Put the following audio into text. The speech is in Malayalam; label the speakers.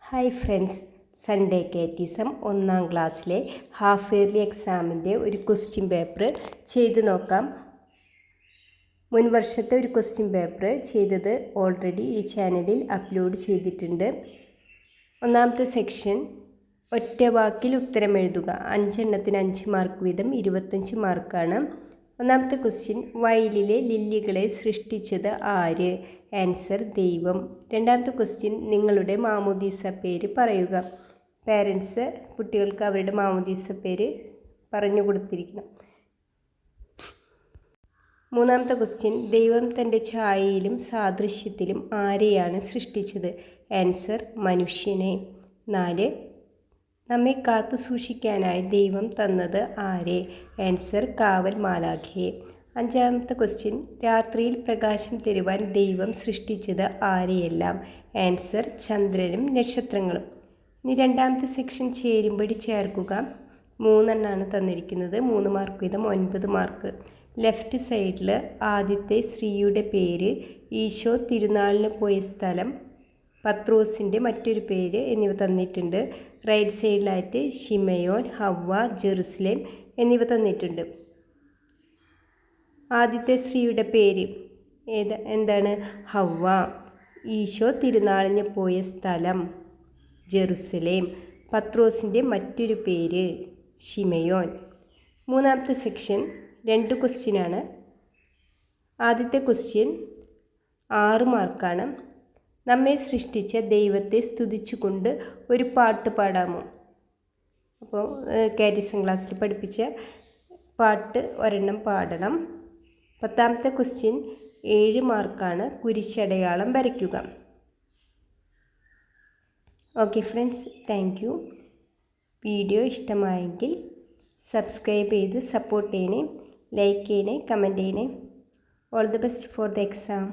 Speaker 1: ഹായ് ഫ്രണ്ട്സ്, സൺഡേ കേറ്റിസം ഒന്നാം ക്ലാസ്സിലെ ഹാഫ് ഇയർലി എക്സാമിൻ്റെ ഒരു ക്വസ്റ്റ്യൻ പേപ്പർ ചെയ്ത് നോക്കാം. മുൻ വർഷത്തെ ഒരു ക്വസ്റ്റ്യൻ പേപ്പർ ചെയ്തത് ഓൾറെഡി ഈ ചാനലിൽ അപ്ലോഡ് ചെയ്തിട്ടുണ്ട്. ഒന്നാമത്തെ സെക്ഷൻ ഒറ്റ വാക്കിൽ ഉത്തരം എഴുതുക. 5 എണ്ണത്തിന് 5 മാർക്ക് വീതം 25 മാർക്കാണ്. ഒന്നാമത്തെ ക്വസ്റ്റ്യൻ, വയലിലെ ലില്ലികളെ സൃഷ്ടിച്ചത് ആര്? ആൻസർ ദൈവം. രണ്ടാമത്തെ ക്വസ്റ്റ്യൻ, നിങ്ങളുടെ മാമോദീസ പേര് പറയുക. പേരൻസ് കുട്ടികൾക്ക് അവരുടെ മാമോദീസ പേര് പറഞ്ഞു കൊടുത്തിരിക്കണം. മൂന്നാമത്തെ ക്വസ്റ്റ്യൻ, ദൈവം തൻ്റെ ഛായയിലും സാദൃശ്യത്തിലും ആരെയാണ് സൃഷ്ടിച്ചത്? ആൻസർ മനുഷ്യനെ. 4, നമ്മെ കാത്തു സൂക്ഷിക്കാനായി ദൈവം തന്നത് ആരെ? ആൻസർ കാവൽ മാലാഖയെ. അഞ്ചാമത്തെ ക്വസ്റ്റ്യൻ, രാത്രിയിൽ പ്രകാശം തരുവാൻ ദൈവം സൃഷ്ടിച്ചത് ആരെയെല്ലാം? ആൻസർ ചന്ദ്രനും നക്ഷത്രങ്ങളും. ഇനി രണ്ടാമത്തെ സെക്ഷൻ ചേരുംപടി ചേർക്കുക. 3 എണ്ണമാണ് തന്നിരിക്കുന്നത്. 3 മാർക്ക് വീതം 9 മാർക്ക്. ലെഫ്റ്റ് സൈഡിൽ ആദ്യത്തെ സ്ത്രീയുടെ പേര്, ഈശോ തിരുനാളിന് പോയ സ്ഥലം, പത്രോസിൻ്റെ മറ്റൊരു പേര് എന്നിവ തന്നിട്ടുണ്ട്. റൈറ്റ് സൈഡിലായിട്ട് ശിമയോൻ, ഹവ്വ, ജെറുസലേം എന്നിവ തന്നിട്ടുണ്ട്. ആദ്യത്തെ സ്ത്രീയുടെ പേര് എന്താണ്? ഹവ്വ. ഈശോ തിരുനാളിന് പോയ സ്ഥലം ജെറുസലേം. പത്രോസിൻ്റെ മറ്റൊരു പേര് ശിമയോൻ. മൂന്നാമത്തെ സെക്ഷൻ 2 ക്വസ്റ്റ്യനാണ്. ആദ്യത്തെ ക്വസ്റ്റ്യൻ 6 മാർക്കാണ്. നമ്മെ സൃഷ്ടിച്ച ദൈവത്തെ സ്തുതിച്ചുകൊണ്ട് ഒരു പാട്ട് പാടാമോ? അപ്പോൾ കാറ്റിസം ക്ലാസ്സിൽ പഠിപ്പിച്ച പാട്ട് ഒരെണ്ണം പാടണം. 10ാമത്തെ ക്വസ്റ്റ്യൻ 7 മാർക്കാണ്. കുരിശടയാളം വരയ്ക്കുക. Okay friends, thank you. Video ഇഷ്ടമായെങ്കിൽ സബ്സ്ക്രൈബ് ചെയ്ത് സപ്പോർട്ട് ചെയ്യണേ, ലൈക്ക് ചെയ്യണേ, കമൻറ്റ് ചെയ്യണേ. All the best for the exam.